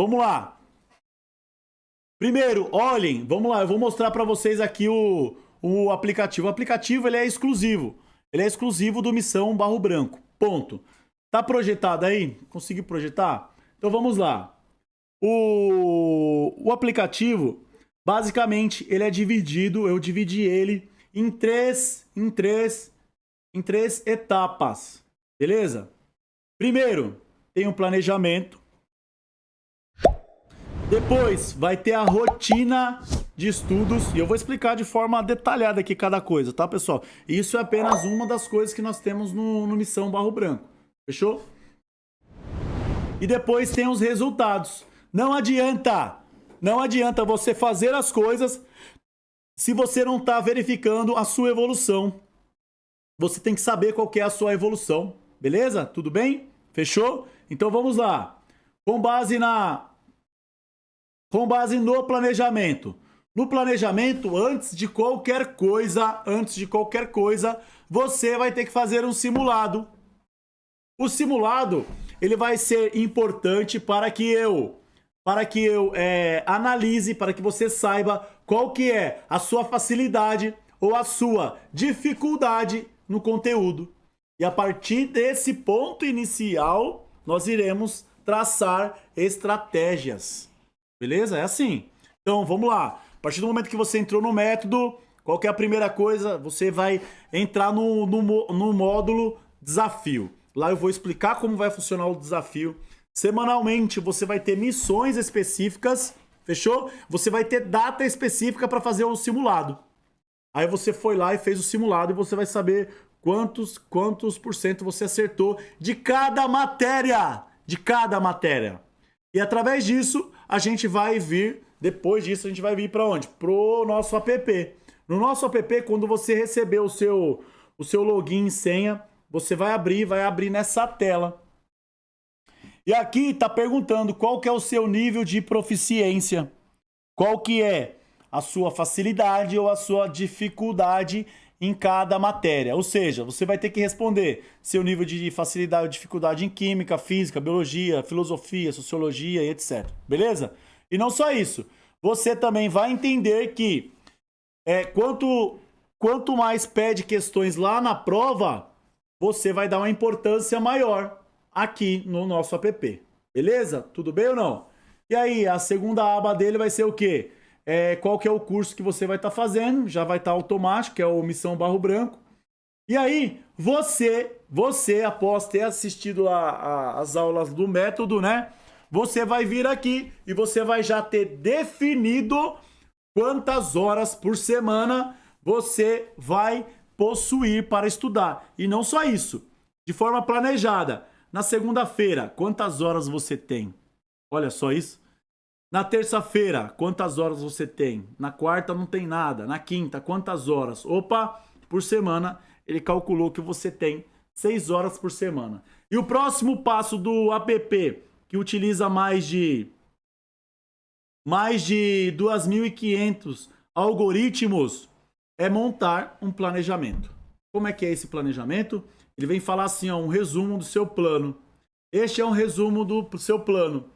vamos lá. Primeiro, olhem, vamos lá, eu vou mostrar para vocês aqui o aplicativo. O aplicativo ele é exclusivo. Ele é exclusivo do Missão Barro Branco. Ponto. Tá projetado aí? Consegui projetar? Então vamos lá. O aplicativo, basicamente, ele é dividido, eu dividi ele em três etapas. Beleza? Primeiro, tem um planejamento. Depois vai ter a rotina de estudos. E eu vou explicar de forma detalhada aqui cada coisa, tá, pessoal? Isso é apenas uma das coisas que nós temos no Missão Barro Branco. Fechou? E depois tem os resultados. Não adianta você fazer as coisas se você não está verificando a sua evolução. Você tem que saber qual que é a sua evolução. Beleza? Tudo bem? Fechou? Então vamos lá. Com base no planejamento. No planejamento, antes de qualquer coisa, você vai ter que fazer um simulado. O simulado, ele vai ser importante para que eu analise, para que você saiba qual que é a sua facilidade ou a sua dificuldade no conteúdo. E a partir desse ponto inicial, nós iremos traçar estratégias. Beleza? É assim. Então, vamos lá. A partir do momento que você entrou no método, qual que é a primeira coisa? Você vai entrar no módulo desafio. Lá eu vou explicar como vai funcionar o desafio. Semanalmente, você vai ter missões específicas. Fechou? Você vai ter data específica para fazer o simulado. Aí você foi lá e fez o simulado e você vai saber quantos por cento você acertou de cada matéria. E através disso, a gente vai vir, depois disso, a gente vai vir para onde? Pro nosso app. No nosso app, quando você receber o seu login e senha, você vai abrir nessa tela. E aqui está perguntando qual que é o seu nível de proficiência. Qual que é a sua facilidade ou a sua dificuldade em cada matéria. Ou seja, você vai ter que responder seu nível de facilidade ou dificuldade em química, física, biologia, filosofia, sociologia e etc. Beleza? E não só isso. Você também vai entender que quanto mais pede questões lá na prova, você vai dar uma importância maior aqui no nosso app. Beleza? Tudo bem ou não? E aí, a segunda aba dele vai ser o quê? Qual que é o curso que você vai estar fazendo, já vai estar automático, que é o Missão Barro Branco. E aí, você após ter assistido as aulas do método, né? Você vai vir aqui e você vai já ter definido quantas horas por semana você vai possuir para estudar. E não só isso, de forma planejada. Na segunda-feira, quantas horas você tem? Olha só isso. Na terça-feira, quantas horas você tem? Na quarta não tem nada. Na quinta, quantas horas? Opa, por semana, ele calculou que você tem 6 horas por semana. E o próximo passo do app, que utiliza mais de 2.500 algoritmos, é montar um planejamento. Como é que é esse planejamento? Ele vem falar assim, ó, um resumo do seu plano. Este é um resumo do seu plano.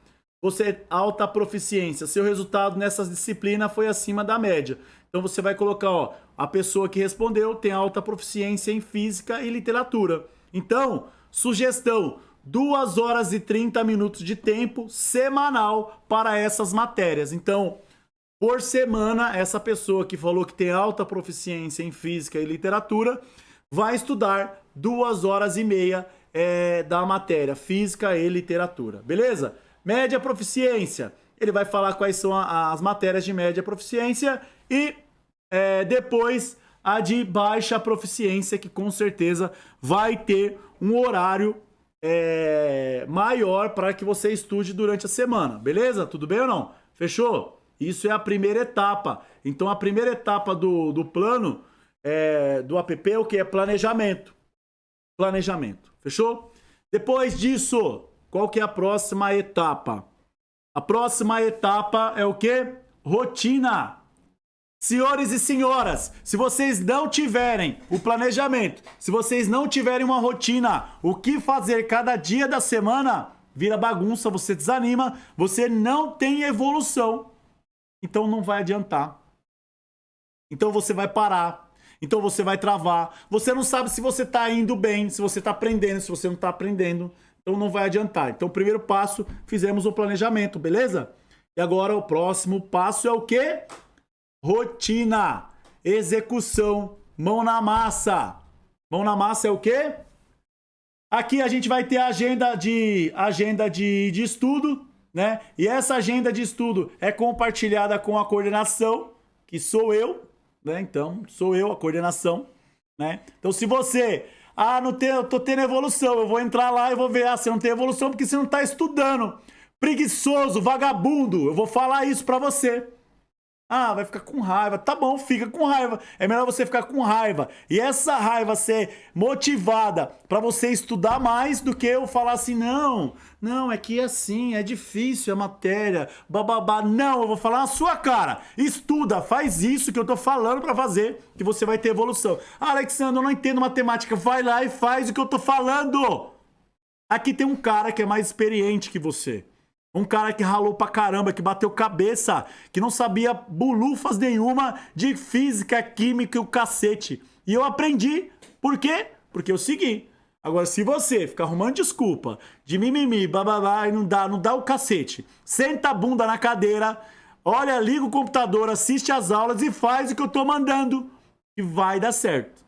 Você alta proficiência, seu resultado nessas disciplinas foi acima da média. Então você vai colocar, ó, a pessoa que respondeu tem alta proficiência em física e literatura. Então, sugestão, 2 horas e 30 minutos de tempo semanal para essas matérias. Então, por semana, essa pessoa que falou que tem alta proficiência em física e literatura vai estudar 2 horas e meia da matéria física e literatura. Beleza? Média proficiência, ele vai falar quais são as matérias de média proficiência e depois a de baixa proficiência, que com certeza vai ter um horário maior para que você estude durante a semana. Beleza? Tudo bem ou não? Fechou? Isso é a primeira etapa. Então a primeira etapa do plano do app é o que? É planejamento. Planejamento. Fechou? Depois disso, qual que é a próxima etapa? A próxima etapa é o quê? Rotina. Senhores e senhoras, se vocês não tiverem o planejamento, se vocês não tiverem uma rotina, o que fazer cada dia da semana, vira bagunça, você desanima, você não tem evolução. Então não vai adiantar. Então você vai parar. Então você vai travar. Você não sabe se você está indo bem, se você está aprendendo, se você não está aprendendo. Então não vai adiantar. Então, o primeiro passo, fizemos o planejamento, beleza? E agora o próximo passo é o quê? Rotina, execução, mão na massa. Mão na massa é o quê? Aqui a gente vai ter a agenda de estudo, né? E essa agenda de estudo é compartilhada com a coordenação, que sou eu, né? Então, sou eu a coordenação, né? Então, se você... eu tô tendo evolução, eu vou entrar lá e vou ver, você não tem evolução porque você não tá estudando. Preguiçoso, vagabundo, eu vou falar isso pra você. Vai ficar com raiva. Tá bom, fica com raiva. É melhor você ficar com raiva. E essa raiva ser motivada pra você estudar mais do que eu falar assim, não, é que é assim, é difícil a matéria, bababá. Não, eu vou falar na sua cara. Estuda, faz isso que eu tô falando pra fazer, que você vai ter evolução. Alexandre, eu não entendo matemática. Vai lá e faz o que eu tô falando. Aqui tem um cara que é mais experiente que você. Um cara que ralou pra caramba, que bateu cabeça, que não sabia bulufas nenhuma de física, química e o cacete. E eu aprendi. Por quê? Porque eu segui. Agora, se você ficar arrumando desculpa de mimimi, bababá, e não dá o cacete, senta a bunda na cadeira, olha, liga o computador, assiste as aulas e faz o que eu tô mandando. E vai dar certo.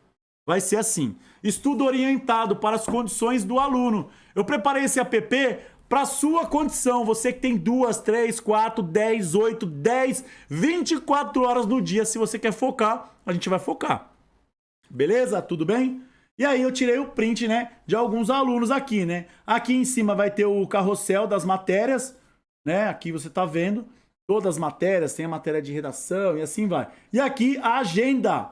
Vai ser assim. Estudo orientado para as condições do aluno. Eu preparei esse app para sua condição, você que tem 2, 3, 4, 10, 8, 10, 24 horas no dia, se você quer focar, a gente vai focar. Beleza? Tudo bem? E aí eu tirei o print, né, de alguns alunos aqui, né? Aqui em cima vai ter o carrossel das matérias, né? Aqui você tá vendo todas as matérias, tem a matéria de redação e assim vai. E aqui a agenda.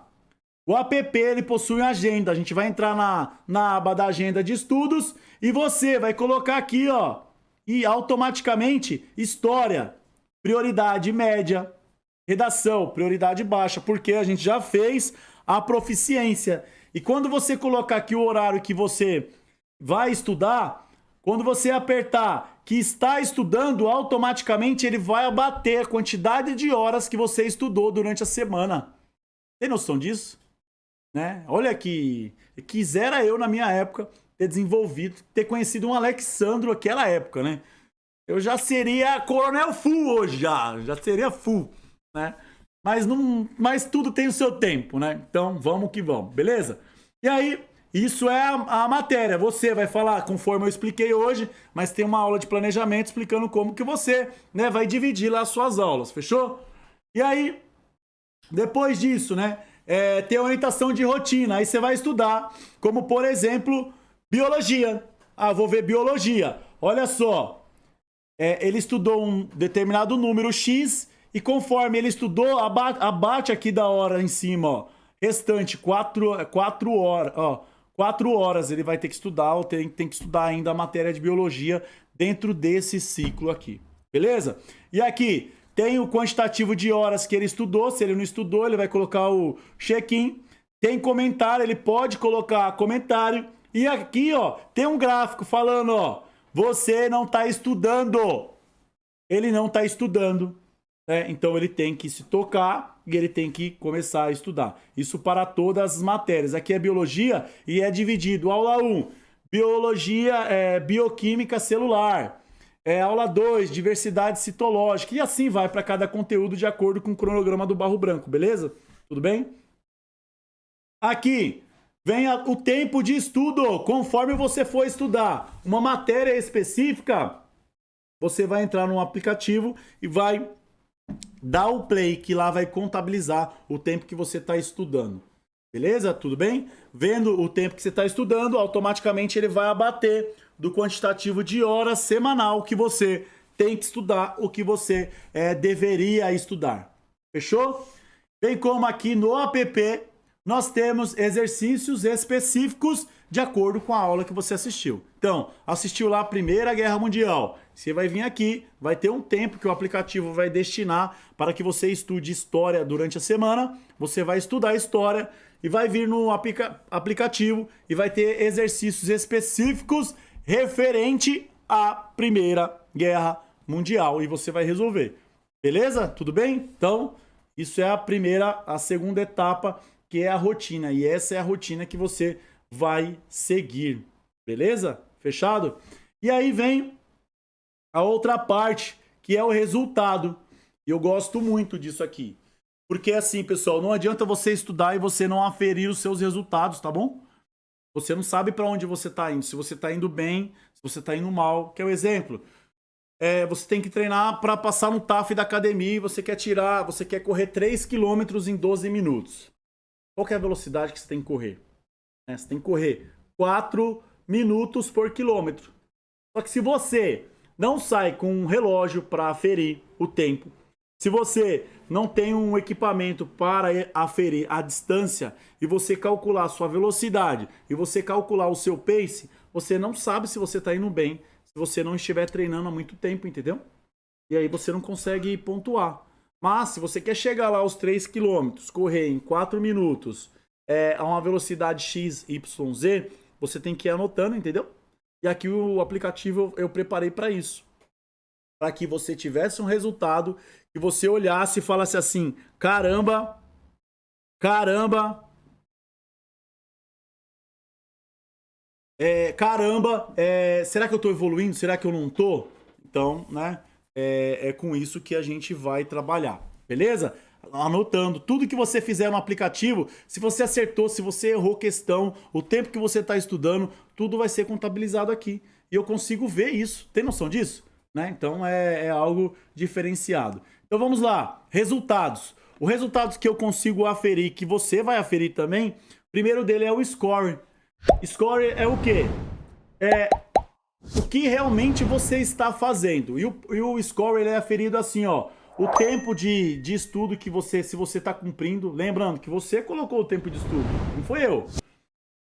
O app, ele possui uma agenda. A gente vai entrar na aba da agenda de estudos e você vai colocar aqui, ó, e automaticamente história, prioridade média, redação, prioridade baixa, porque a gente já fez a proficiência. E quando você colocar aqui o horário que você vai estudar, quando você apertar que está estudando, automaticamente ele vai abater a quantidade de horas que você estudou durante a semana. Tem noção disso? Né? Olha que quisera eu na minha época ter desenvolvido, ter conhecido um Alexandro naquela época, né? Eu já seria coronel full hoje, já seria full, né? Mas tudo tem o seu tempo, né? Então vamos que vamos, beleza? E aí, isso é a matéria. Você vai falar conforme eu expliquei hoje, mas tem uma aula de planejamento explicando como que você, né, vai dividir lá as suas aulas, fechou? E aí, depois disso, né? Tem orientação de rotina, aí você vai estudar, como por exemplo, biologia. Vou ver biologia. Olha só, ele estudou um determinado número X e conforme ele estudou, abate aqui da hora em cima, ó, restante 4 horas, ó, 4 horas ele vai ter que estudar, ou tem que estudar ainda a matéria de biologia dentro desse ciclo aqui, beleza? E aqui tem o quantitativo de horas que ele estudou. Se ele não estudou, ele vai colocar o check-in. Tem comentário, ele pode colocar comentário. E aqui, ó, tem um gráfico falando, ó, você não está estudando. Ele não está estudando, né? Então ele tem que se tocar e ele tem que começar a estudar. Isso para todas as matérias. Aqui é biologia e é dividido. Aula 1, biologia, bioquímica celular. Aula 2, diversidade citológica. E assim vai para cada conteúdo de acordo com o cronograma do Barro Branco, beleza? Tudo bem? Aqui vem o tempo de estudo. Conforme você for estudar uma matéria específica, você vai entrar no aplicativo e vai dar o play, que lá vai contabilizar o tempo que você está estudando. Beleza? Tudo bem? Vendo o tempo que você está estudando, automaticamente ele vai abater do quantitativo de horas semanal que você tem que estudar, o que você deveria estudar. Fechou? Bem como aqui no app, nós temos exercícios específicos de acordo com a aula que você assistiu. Então, assistiu lá a Primeira Guerra Mundial. Você vai vir aqui, vai ter um tempo que o aplicativo vai destinar para que você estude história durante a semana. Você vai estudar história e vai vir no aplicativo e vai ter exercícios específicos referente a Primeira Guerra Mundial e você vai resolver. Beleza? Tudo bem? Então, isso é a segunda etapa, que é a rotina. E essa é a rotina que você vai seguir. Beleza? Fechado? E aí vem a outra parte, que é o resultado. E eu gosto muito disso aqui. Porque assim, pessoal, não adianta você estudar e você não aferir os seus resultados, tá bom? Você não sabe para onde você está indo, se você está indo bem, se você está indo mal. Que é o exemplo. Você tem que treinar para passar no TAF da academia e você quer correr 3 quilômetros em 12 minutos. Qual que é a velocidade que você tem que correr? Você tem que correr 4 minutos por quilômetro. Só que se você não sai com um relógio para aferir o tempo, se você não tem um equipamento para aferir a distância e você calcular a sua velocidade e você calcular o seu pace, você não sabe se você está indo bem, se você não estiver treinando há muito tempo, entendeu? E aí você não consegue pontuar. Mas se você quer chegar lá aos 3 quilômetros, correr em 4 minutos, a uma velocidade x, y, z, você tem que ir anotando, entendeu? E aqui o aplicativo eu preparei para isso. Para que você tivesse um resultado, que você olhasse e falasse assim, caramba, será que eu estou evoluindo? Será que eu não estou? Então, né, é com isso que a gente vai trabalhar, beleza? Anotando tudo que você fizer no aplicativo, se você acertou, se você errou questão, o tempo que você está estudando, tudo vai ser contabilizado aqui. E eu consigo ver isso. Tem noção disso? Né? Então é algo diferenciado. Então vamos lá, resultados. Os resultados que eu consigo aferir, que você vai aferir também, o primeiro dele é o score. Score é o quê? É o que realmente você está fazendo. E o score ele é aferido assim, ó. O tempo de estudo que você, se você está cumprindo. Lembrando que você colocou o tempo de estudo, não foi eu.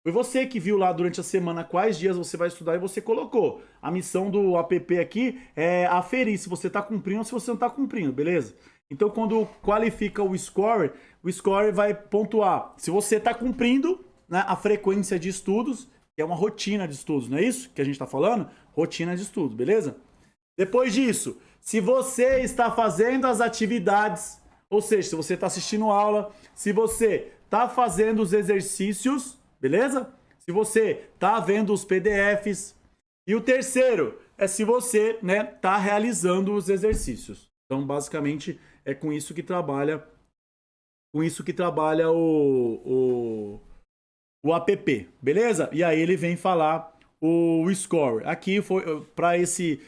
Foi você que viu lá durante a semana quais dias você vai estudar e você colocou. A missão do app aqui é aferir se você está cumprindo ou se você não está cumprindo, beleza? Então, quando qualifica o score vai pontuar se você está cumprindo, né, a frequência de estudos, que é uma rotina de estudos, não é isso que a gente está falando? Rotina de estudos, beleza? Depois disso, se você está fazendo as atividades, ou seja, se você está assistindo aula, se você está fazendo os exercícios, beleza? Se você tá vendo os PDFs. E o terceiro é se você, né, tá realizando os exercícios. Então, basicamente, é com isso que trabalha o app, beleza? E aí ele vem falar o score. Aqui foi para esse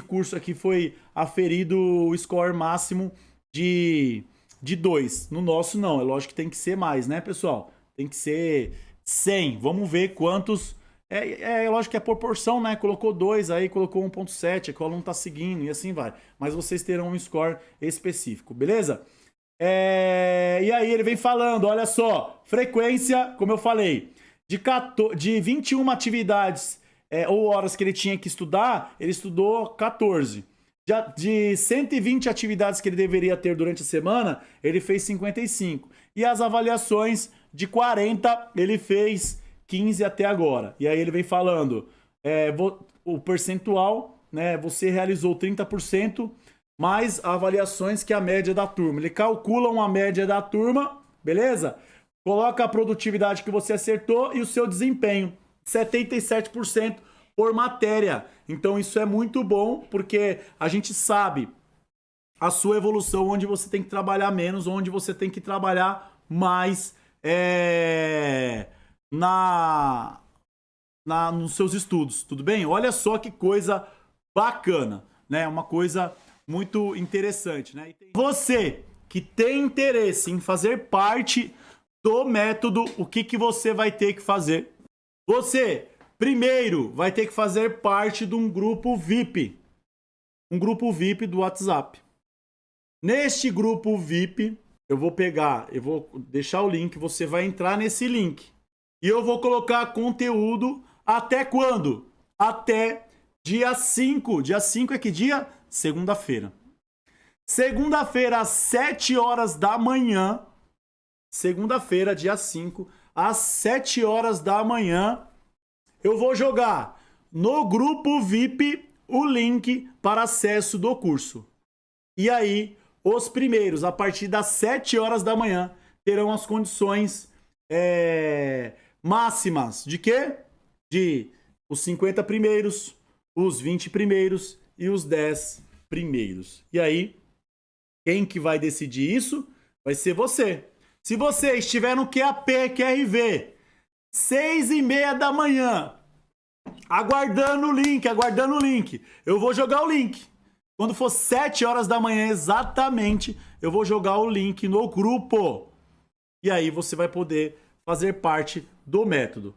curso aqui foi aferido o score máximo de 2. No nosso não, é lógico que tem que ser mais, né, pessoal? Tem que ser 100. Vamos ver quantos. Lógico que é proporção, né? Colocou 2, aí colocou 1.7, que o aluno tá seguindo e assim vai. Mas vocês terão um score específico, beleza? E aí ele vem falando, olha só, frequência, como eu falei, de 21 atividades ou horas que ele tinha que estudar, ele estudou 14. De 120 atividades que ele deveria ter durante a semana, ele fez 55. E as avaliações de 40, ele fez 15 até agora. E aí ele vem falando, o percentual, né, você realizou 30%, mais avaliações que a média da turma. Ele calcula uma média da turma, beleza? Coloca a produtividade que você acertou e o seu desempenho, 77% por matéria. Então isso é muito bom, porque a gente sabe a sua evolução, onde você tem que trabalhar menos, onde você tem que trabalhar mais nos seus estudos, tudo bem? Olha só que coisa bacana, né? Uma coisa muito interessante, né? Você que tem interesse em fazer parte do método, o que você vai ter que fazer? Você, primeiro, vai ter que fazer parte de um grupo VIP. Um grupo VIP do WhatsApp. Neste grupo VIP, eu vou deixar o link, você vai entrar nesse link. E eu vou colocar conteúdo até quando? Até dia 5. Dia 5 é que dia? Segunda-feira. Segunda-feira, às 7 horas da manhã. Segunda-feira, dia 5, às 7 horas da manhã, eu vou jogar no grupo VIP o link para acesso do curso. E aí, os primeiros, a partir das 7 horas da manhã, terão as condições máximas de quê? De os 50 primeiros, os 20 primeiros e os 10 primeiros. E aí, quem que vai decidir isso? Vai ser você. Se você estiver no QAP, QRV, 6h30 da manhã, aguardando o link, eu vou jogar o link. Quando for 7 horas da manhã exatamente, eu vou jogar o link no grupo. E aí você vai poder fazer parte do método.